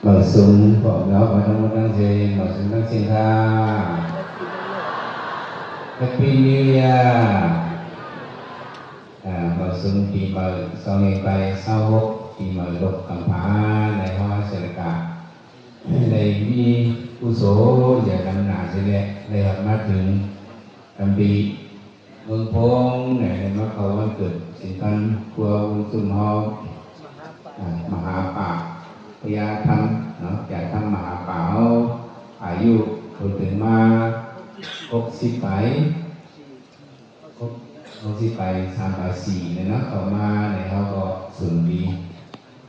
Mở súng bỏ đó vào trong một đang gì mở súng đang xin tha Happy New Year mở súng thì mở sau này bài sau hộp thì mở lục cảm phá này hoa sẽ là cả đây vì khu số giờ năm nà sẽ lệ đây hợp mắtถึงทำดีเมืองพงเนี่ยในมะเขาวันเกิดสินทันครัววุ้นซุ่มเฮามหาป่าพยาธรรมเนาะอยากทำมหาป่าอายุคนถึงมา60ไป60ไป3-4เนี่ยเนาะเขามาในเขาก็สุนดี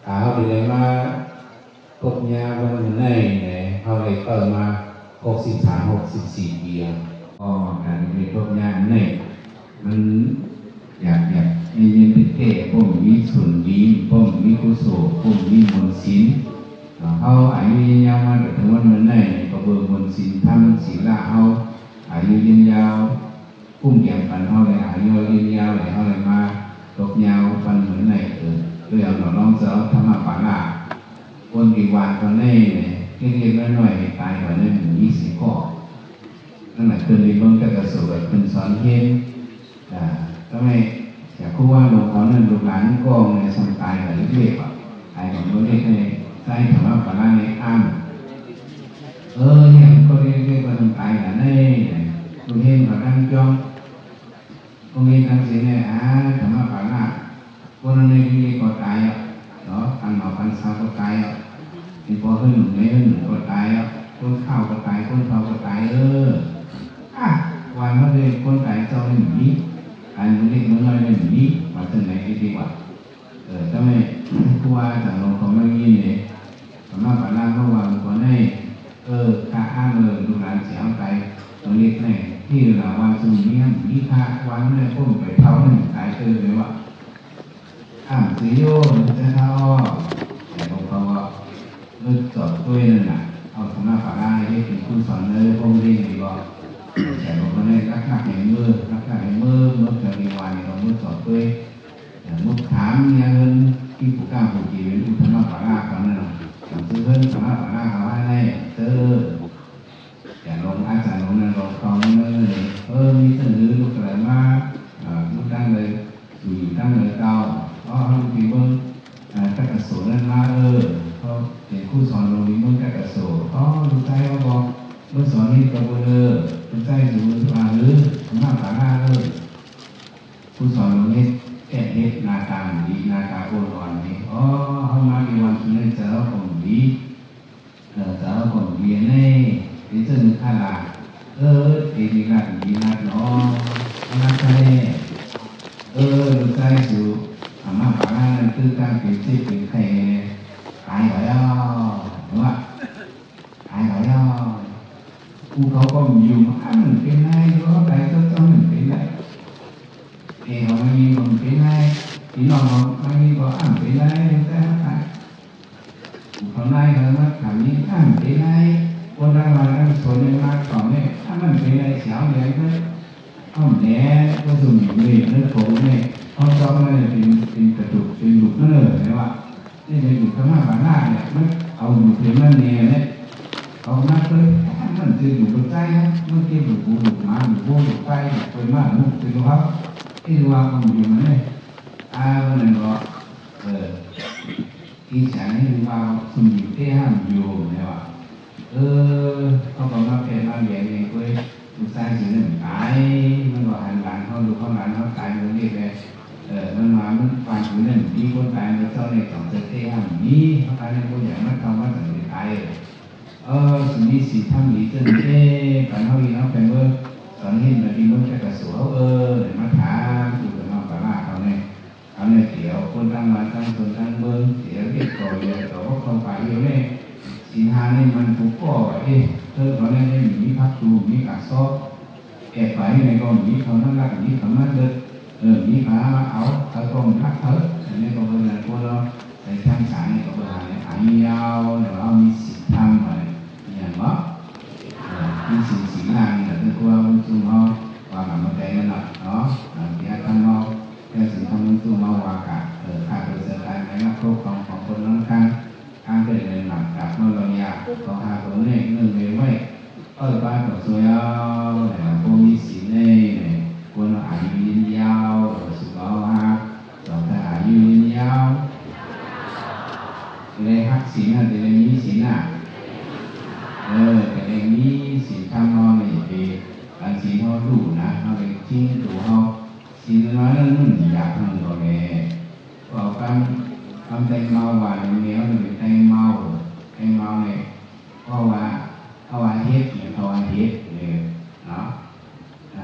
เขาเลยมาพบญาวันไหนเนี่ยเขาเลยเปิดมา63-64ปีก็การมีพบญาเนี่ยมันอยากมีเงินเป็นเก้ผมมีส่วนดีผมมีกุศลผมมีมนต์ศีลเขาอายุยืนยาวมาแต่ถึงวันนั้นไหนก็เบิกมนต์ศีลทำศีลเขาอายุยืนยาวพุ่งแก่ปันเขาเลยอายุยืนยาวเลยเขาเลยมาตกยาวปันเหมือนไหนเรื่องหล่อล้อมเสาธรรมะปาละคนกี่วันตอนนี้เนี่ยเรียกๆน้อยๆตายกว่านั้น20ข้อนั่นแหละคือในเบื้องต้นกระสุนเป็นสอนเห็นทำไมอยากพูดว่าหลวงพ่อนั่นลูกหลานก็ในสมตายแบบเล็กๆไอ้ของเราเล็กในใจธรรมะปาละในอ้ามเนี่ยก็เรียกว่าสมตายแบบนี้ลูกเห็นกับนั่งจ้องก็มีทั้งสิ่งเนี่ยธรรมะปาละคนนั้นนี่ก็ตายเนาะอันหนออันสาวก็ตายมีพอขึ้นหนึ่งไม่ขึ้นหนึ่งก็ตายคนเข้าก็ตายคนเข้าก็ตายวันเมื่อเดือนคนตายเจ้าหนึ่งนี้อันนี้เมื่อไรหนึ่งนี้มาถึงไหนดีกว่าถ้าไม่ผู้ว่าแต่เราเขาไม่ยินเลยสามารถปาล่าเขาวางก่อนให้ค่าอ้างดูหลานเสียไปตรงนี้เนี่ยที่เราวันสุ่มนี้ค่าวันเนี่ยพุ่งไปเท่าหนึ่งตายเลยว่าสิโยจะเท่าแต่ของเขาก็เลือกจบด้วยนั่นแหละเอาสำนักปาล่าให้เป็นผู้สอนเลยพวกนี้ดีกว่าแต่ผมก็ได้รักษาให้มือจะมีวันเรามือสอบด้วยมุกถามเนี่ยเงินที่ผู้กล้าผู้จีเป็นผู้สำนักปาล่าเขาเนี่ยซื้อเงินสำนักปาล่าเขาให้แต่ลงอาจารย์ลงนั่นลงคลองนั่นเลยมีเสนอลูกอะไรมาลูกตั้งเลยอยู่ตั้งเลยเก่าเพราะลูกปีเบิ้งกระโสนั่นมาเขาเห็นคู่สอนลงปีเบิ้งกระโสลูกใจเขาบอกเมื่อสอนนี่กระโบลูกใจอยู่มาหรือสำนักปาล่าคู่สอนลงนี่แก่เฮ็ดนาตาดีนาตาโบราณนี่เขามาในวันที่นั่นจะเอาของดีจะเอาของดีนี่ที่จะนึกขนาดดีนักดีนักเนาะนักใจลูกใจอยู่สำนักปาล่านั่นคือการเปลี่ยนชีพเป็นใครตายไปแล้วหรือว่าตายไปแล้วผู้เขาก็อยู่มามันเป็นไงก็ไปก็ต้องมันเป็นไงเขาไม่มีมันเป็นไงที่น้องไม่มีก็เป็นไงแต่เขาไล่เขามาถามนี้เป็นไงคนละวันนั้นส่วนหนึ่งมาก่อนเนี่ยมันเป็นไงเสียวเลยก็แหน่ก็สุ่มอยู่เลยนั่นโผล่เนี่ยเขาจอมอะไรเป็นกระดูกเป็นหลุดนั่นเลยนะว่านี่เป็นหลุดข้างหน้าข้างหน้าเนี่ยมันเอาหลุดเพียงนั่นเนี่ยเนี่ยเอาหน้าเลยมันจะอยู่บนใจนะมันเกี่ยวหลุดหูหลุดมาหลุดโบหลุดใจเป็นมากมุกเป็นครับที่ว่ามันอยู่มันเนี่ยวันนั้นก็ที่ฉันให้ว่าสุ่มอยู่ที่ห้ามอยู่เนี่ยว่าเขาบอกว่าเป็นมาใหญ่ใหญ่เว้ยลูกชายสิ่งนั้นตายมันบอกหันหลังเขาดูเขาหลังเขาตายมันนี่เลยมันมามันฟังสิ่งนั้นมีคนตายมันเจ้าในสองเจ้าที่ห้ามนี้เขาตายในคนใหญ่มันเขาว่าสังเกตตายสิ่งนี้สิทำดีจนการเขาดีเขาเป็นเบอร์ตอนนี้มันดีมันจะกระสุนมาถามอยู่กับมาปาล่าเขาเนี่ยเกี่ยวคนตั้งมาตั้งคนตั้งเบอร์เกี่ยวเก็บก่อเยอะแต่ว่าคนฝ่ายเดียวเนี่ยสินหานี่มันถูกก่อตอนนี้มีพักดูมีกัดซอกแอบไปในกองมีเขาทั้งรักมีเขามามีขาเอาเขากองทักอันนี้ก็เป็นอะไรพวกเราในทางสายก็เป็นอะไรหายยาวเดี๋ยวเรามีสิทธิ์ทำอะไรอย่างว่ามีสิ่งนั้นแต่ตัวมันซูมเอาว่ามันใจนั่นแหละเนาะเดี๋ยวทำเอาแค่สิ่งทำมันซูมเอาว่าขาดโดยเสียดายไหมนะครบของคนนั้นข้างเป็นอะไร nên mặt gặp nó lo nhà có hai con này ngưng về mấy ở ba của tôi này là cô mi xí này này cô nó ai yên giao rồi sự có ha rồi ta ai yên giao cái này hắc xí là cái này mi xí à cái này mi xí tham nó này thì anh xí nó đủ nè nó cái chín đủ không xí nói nó nhạt hơn rồi nè vào cam tay mau và méo thì tay mau nàyเขาว่าเฮ็ดเนี่ยเขาว่าเฮ็ดเนี่ยเนาะ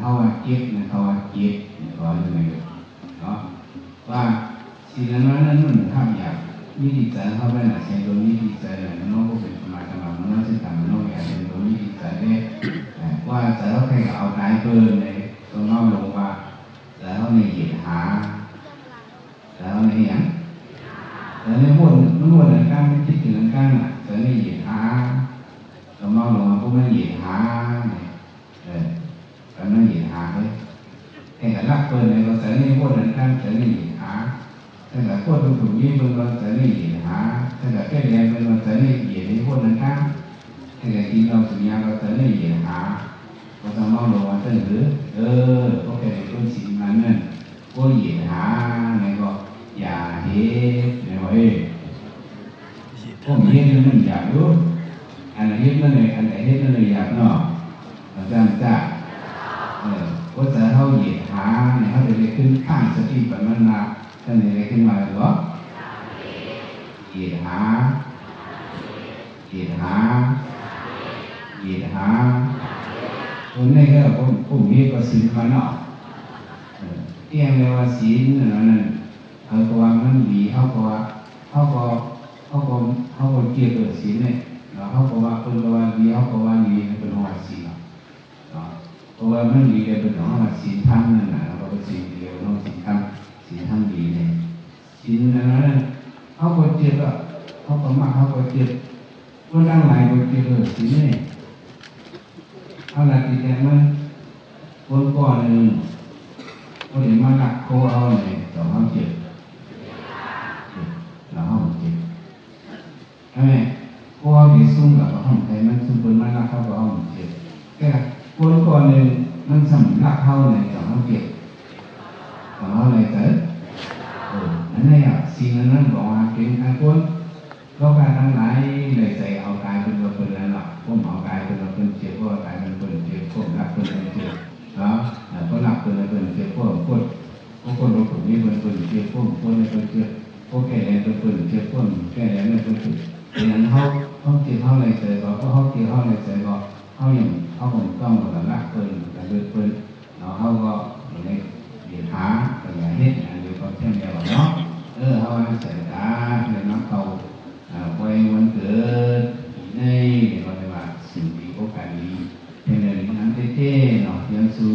เขาว่าเก็บเนี่ยเขาว่าเก็บก่อนเลยเนาะว่าสิ่งนั้นมันทำอย่างมีจิตใจเขาเป็นอะไรตรงนี้จิตใจเนี่ยน้องก็เป็นสมาธิมันน้องจะทำน้องอยากเป็นตรงนี้จิตใจเนี่ยว่าแต่เขาแค่เอาใจเกินเลยตรงน้องลงว่าแต่เขาในเหตุหาแต่เขาในอย่างแต่ในพวกมันพวกในการไม่คิดถึงการอ่ะแต่ในเหตุหาตรงน้องลงมาพวกนั้นเหตุหาเนี่ยแต่นั้นเหตุหาเลยแค่รักเกินเลยก็แต่ในพวกนั้นการแต่ในเหตุหาแต่ละพวกตรงถุงนี้มันก็แต่ในเหตุหาแต่ละแค่เรียนมันก็แต่ในเหตุในพวกนั้นการแต่ละกินเราสุญญาก็แต่ในเหตุหาก็ต้องน้องลงมาเสนอโอเคต้นสิ่งนั้นนั่นก็เหตุหาในก็อย่าเฮ็ดในว่าพวกเฮ็ดมันอยากรู้อันไหนเฮ็ดนั่นเลยอันไหนเฮ็ดนั่นเลยอยากเนาะอาจารย์จ้าก็จะเท่าเหตุหาเนี่ยเขาจะได้ขึ้นข้างสติปัญญาท่านได้ขึ้นมาหรือเหตุหาคนนี้ก็ผมเรียกว่าศีลมาเนาะเรียกว่าศีลนั่นเขาก็ว่ามันดีเขาก็เกี่ยวกับศีลเนี่ยเขาก็ว่าคนก็ว่าดีเขาก็ว่าดีเป็นหัวศีลเพราะว่ามันดีเลยเป็นหัวศีลทั้งนั่นนะเราก็ศีลเดียวน้องศีลทั้งดีเนี่ยศีลนั้นเขาก็เจ็บเขาก็มาเขาก็เจ็บคนทั้งหลายก็เจ็บศีลเนี่ยเอาหลักที่แท้มันคนก่อนหนึ่งคนเห็นมาหนักโคเอาเนี่ยต่อเขาเจ็บแล้วเขาเจ็บใช่ไหมโคเอาเดี๋ยวซุ่มกับเขาใครมันซุ่มคนมาหนักเขาก็เขาเจ็บแค่คนก่อนหนึ่งมันสำลักเขาเนี่ยต่อเขาเจ็บต่อเขาอะไรเกิดนั่นไงสิ่งนั้นบอกว่าเป็นการคนก็การทั้งหลายเลยใจเอากายเป็นตัวเป็นแล้วหรอกพวกเอากายเป็นตัวเป็นเจ็บพวกกายเป็นตัวเจ็บพวกรักเป็นตัวเจ็บแล้วก็รักเป็นตัวเจ็บพวกคนรู้ผลนี้เป็นตัวเจ็บพวกคนในตัวเจ็บพวกแก่ในตัวเจ็บพวกแก่ในตัวเจ็บดังนั้นเขาเจ็บเขาเลยใจก็เขาเจ็บเขาเลยใจก็เขาอย่างเขาคงต้องแบบรักเป็นแต่เลือดเป็นแล้วเขาก็ในเดือดหาแต่อย่าเฮ็ดอันเดียวก็เช่นเดียวเนาะเขาใส่ตาในน้ำเขาไว้วันเกิดในเราเรียกว่าสิ่งดีโอกาสดีเป็นเรื่องนั้นเท่ๆเนาะยังสู้